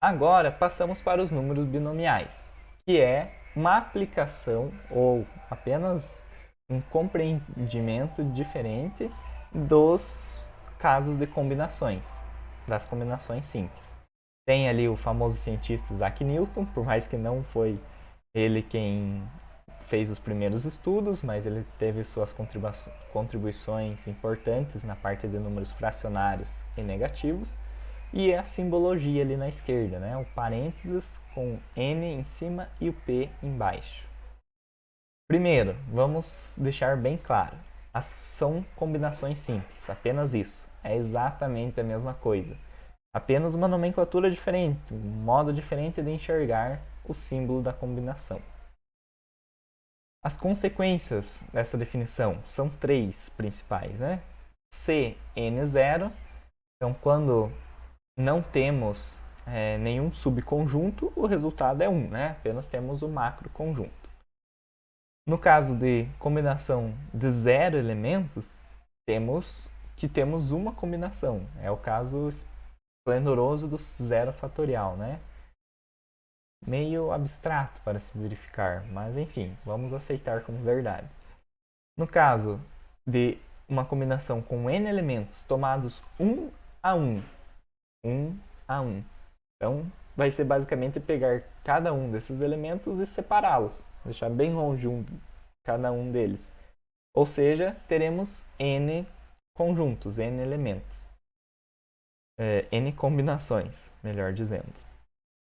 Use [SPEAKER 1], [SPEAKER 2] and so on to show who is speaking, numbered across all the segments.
[SPEAKER 1] Agora passamos para os números binomiais, que é uma aplicação ou apenas um compreendimento diferente dos casos de combinações, das combinações simples. Tem ali o famoso cientista Isaac Newton, por mais que não foi ele quem fez os primeiros estudos, mas ele teve suas contribuições importantes na parte de números fracionários e negativos. E a simbologia ali na esquerda, né? O parênteses com N em cima e o P embaixo. Primeiro, vamos deixar bem claro. São combinações simples, apenas isso. É exatamente a mesma coisa. Apenas uma nomenclatura diferente, um modo diferente de enxergar o símbolo da combinação. As consequências dessa definição são três principais, né? C, N0. Então, quando não temos nenhum subconjunto, o resultado é 1, né? Apenas temos o macroconjunto. No caso de combinação de zero elementos, temos uma combinação. É o caso esplendoroso do zero fatorial, né? Meio abstrato para se verificar, mas enfim, vamos aceitar como verdade. No caso de uma combinação com n elementos tomados um a um a um. Então, vai ser basicamente pegar cada um desses elementos e separá-los, deixar bem longe cada um deles. Ou seja, teremos n conjuntos, n elementos, n combinações, melhor dizendo.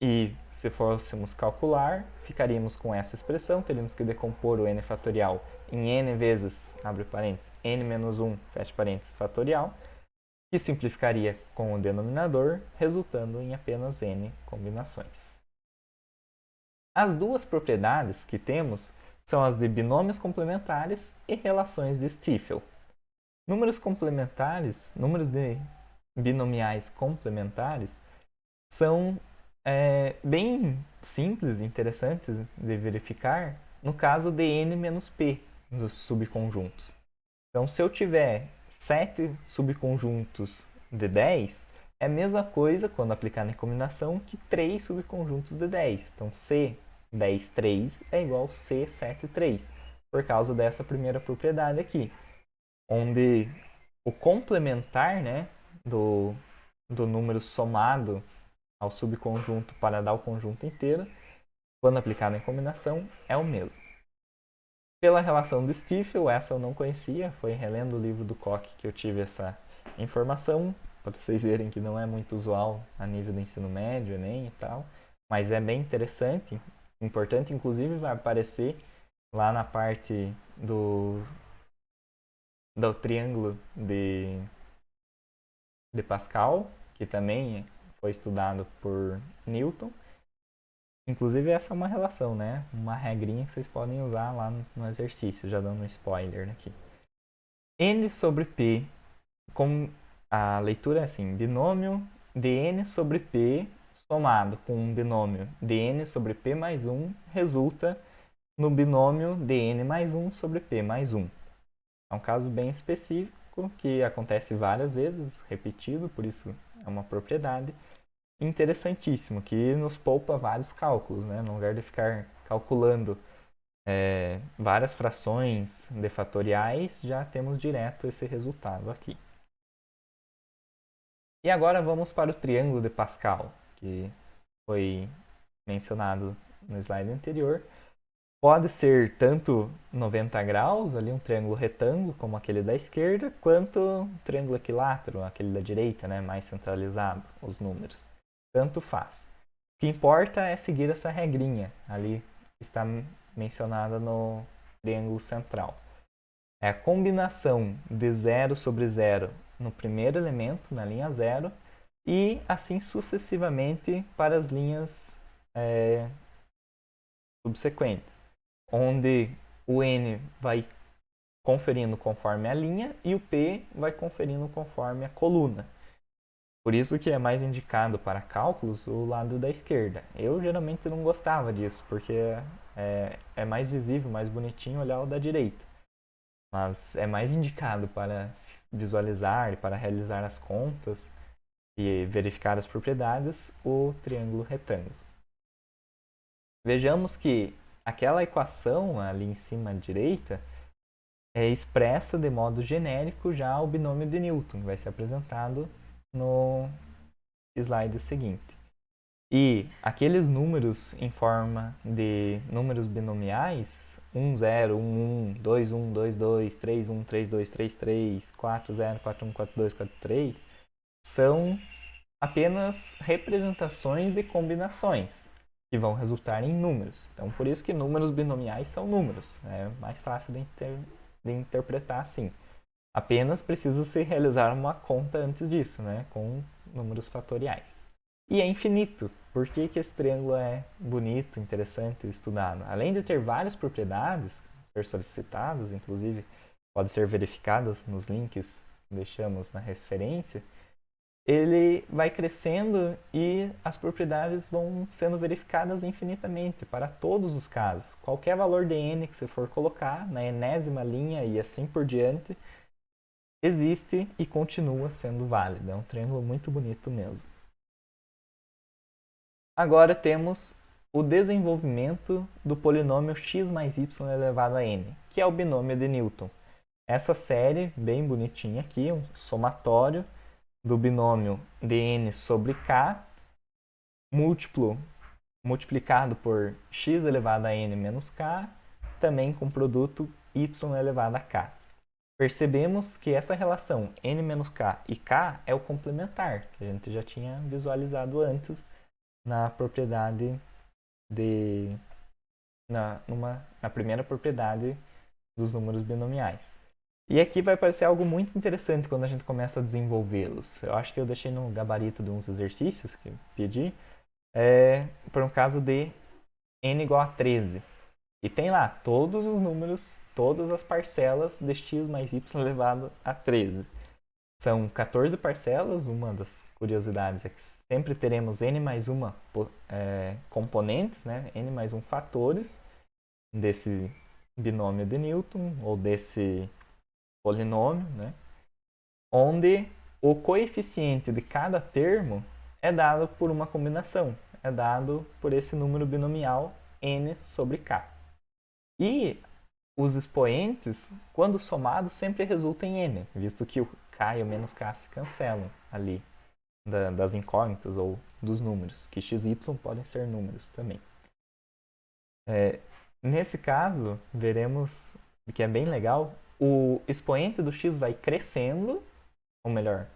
[SPEAKER 1] E se fôssemos calcular, ficaríamos com essa expressão, teríamos que decompor o n fatorial em n vezes, abre parênteses, n menos 1, fecha parênteses, fatorial, que simplificaria com o denominador, resultando em apenas n combinações. As duas propriedades que temos são as de binômios complementares e relações de Stiefel. Números complementares, números de binomiais complementares, são bem simples e interessantes de verificar no caso de n menos p dos subconjuntos. Então, se eu tiver 7 subconjuntos de 10, é a mesma coisa, quando aplicada em combinação, que 3 subconjuntos de 10. Então, C10, 3 é igual a C7, 3, por causa dessa primeira propriedade aqui, onde o complementar, né, do número somado ao subconjunto para dar o conjunto inteiro, quando aplicado em combinação, é o mesmo. Pela relação de Stiefel, essa eu não conhecia, foi relendo o livro do Koch que eu tive essa informação, para vocês verem que não é muito usual a nível do ensino médio, Enem e tal, mas é bem interessante, importante, inclusive vai aparecer lá na parte do triângulo de Pascal, que também foi estudado por Newton. Inclusive essa é uma relação, né? Uma regrinha que vocês podem usar lá no exercício, já dando um spoiler aqui. N sobre P, com a leitura é assim, binômio de N sobre P somado com um binômio de N sobre P mais 1 resulta no binômio de N mais 1 sobre P mais 1. É um caso bem específico que acontece várias vezes, repetido, por isso é uma propriedade interessantíssimo, que nos poupa vários cálculos, né? No lugar de ficar calculando várias frações de fatoriais, já temos direto esse resultado aqui. E agora vamos para o triângulo de Pascal, que foi mencionado no slide anterior. Pode ser tanto 90 graus, ali um triângulo retângulo, como aquele da esquerda, quanto um triângulo equilátero, aquele da direita, né, mais centralizado, os números. Tanto faz. O que importa é seguir essa regrinha, ali está mencionada no triângulo central. É a combinação de 0 sobre 0 no primeiro elemento, na linha 0, e assim sucessivamente para as linhas subsequentes, onde o n vai conferindo conforme a linha e o p vai conferindo conforme a coluna. Por isso que é mais indicado para cálculos o lado da esquerda. Eu geralmente não gostava disso, porque é mais visível, mais bonitinho olhar o da direita. Mas é mais indicado para visualizar e para realizar as contas e verificar as propriedades, o triângulo retângulo. Vejamos que aquela equação ali em cima à direita expressa de modo genérico já o binômio de Newton, que vai ser apresentado no slide seguinte. E aqueles números em forma de números binomiais, 1, 0, 1, 1, 2, 1, 2, 2, 3, 1, 3, 2, 3, 3, 4, 0, 4, 1, 4, 2, 4, 3, são apenas representações de combinações que vão resultar em números. Então, por isso que números binomiais são números. É mais fácil de interpretar assim. Apenas precisa se realizar uma conta antes disso, né, com números fatoriais. E é infinito. Por que esse triângulo é bonito, interessante, estudado? Além de ter várias propriedades, ser solicitadas, inclusive podem ser verificadas nos links que deixamos na referência, ele vai crescendo e as propriedades vão sendo verificadas infinitamente para todos os casos. Qualquer valor de n que você for colocar na enésima linha e assim por diante, existe e continua sendo válido. É um triângulo muito bonito mesmo. Agora temos o desenvolvimento do polinômio x mais y elevado a n, que é o binômio de Newton. Essa série, bem bonitinha aqui, um somatório do binômio dn sobre k, multiplicado por x elevado a n menos k, também com produto y elevado a k. Percebemos que essa relação n menos k e k é o complementar, que a gente já tinha visualizado antes na propriedade na primeira propriedade dos números binomiais. E aqui vai parecer algo muito interessante quando a gente começa a desenvolvê-los. Eu acho que eu deixei no gabarito de uns exercícios que eu pedi, por um caso de n igual a 13. E tem lá todos os números, todas as parcelas de x mais y elevado a 13. São 14 parcelas, uma das curiosidades é que sempre teremos n mais uma componentes, né? N mais um fatores desse binômio de Newton, ou desse polinômio, né? Onde o coeficiente de cada termo é dado por uma combinação, é dado por esse número binomial n sobre k. E os expoentes, quando somados, sempre resultam em n, visto que o k e o menos k se cancelam ali das incógnitas ou dos números, que x e y podem ser números também. Nesse caso, veremos que é bem legal, o expoente do x vai crescendo, ou melhor,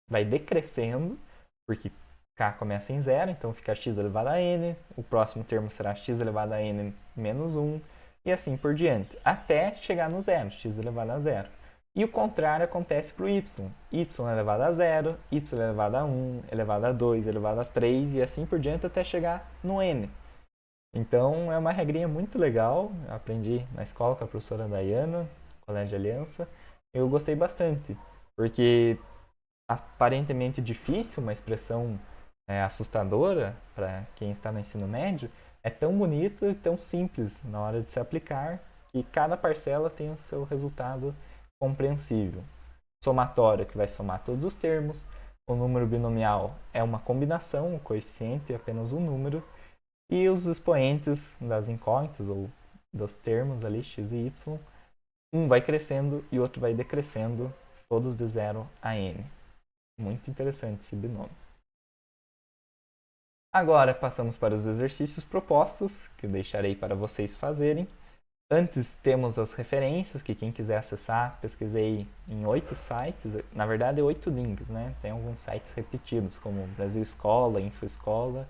[SPEAKER 1] vai decrescendo, porque k começa em 0, então fica x elevado a n, o próximo termo será x elevado a n menos 1, e assim por diante, até chegar no zero, x elevado a 0. E o contrário acontece para o y. Y elevado a 0, y elevado a 1, elevado a 2, elevado a 3 e assim por diante até chegar no n. Então é uma regrinha muito legal, eu aprendi na escola com a professora Dayana, Colégio Aliança. Eu gostei bastante, porque aparentemente difícil, uma expressão assustadora para quem está no ensino médio, é tão bonito e tão simples na hora de se aplicar que cada parcela tem o seu resultado compreensível. Somatório, que vai somar todos os termos. O número binomial é uma combinação, o coeficiente é apenas um número. E os expoentes das incógnitas, ou dos termos ali, x e y, um vai crescendo e o outro vai decrescendo, todos de 0 a n. Muito interessante esse binômio. Agora passamos para os exercícios propostos, que eu deixarei para vocês fazerem. Antes temos as referências, que quem quiser acessar, pesquisei em 8 sites, na verdade 8 links, né? Tem alguns sites repetidos, como Brasil Escola, InfoEscola,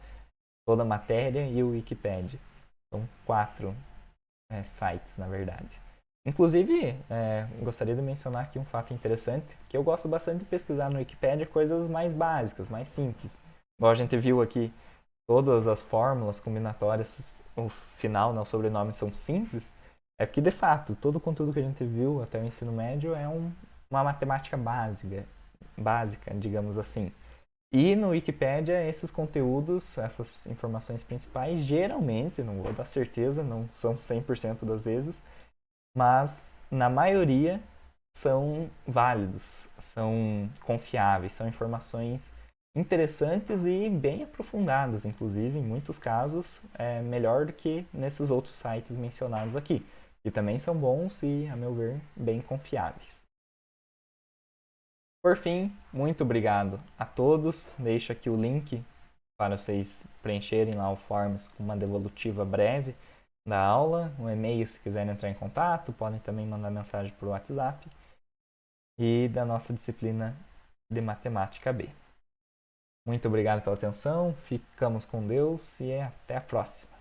[SPEAKER 1] Toda Matéria e o Wikipedia. São 4 sites, na verdade. Inclusive, gostaria de mencionar aqui um fato interessante, que eu gosto bastante de pesquisar no Wikipedia coisas mais básicas, mais simples. Igual a gente viu aqui, todas as fórmulas combinatórias, o final, né, o sobrenome são simples, é porque, de fato, todo o conteúdo que a gente viu até o ensino médio é uma matemática básica, digamos assim. E no Wikipedia, esses conteúdos, essas informações principais, geralmente, não vou dar certeza, não são 100% das vezes, mas na maioria são válidos, são confiáveis, são informações interessantes e bem aprofundadas, inclusive, em muitos casos, melhor do que nesses outros sites mencionados aqui, que também são bons e, a meu ver, bem confiáveis. Por fim, muito obrigado a todos. Deixo aqui o link para vocês preencherem lá o Forms com uma devolutiva breve da aula, um e-mail se quiserem entrar em contato, podem também mandar mensagem por WhatsApp, e da nossa disciplina de Matemática B. Muito obrigado pela atenção, ficamos com Deus e até a próxima.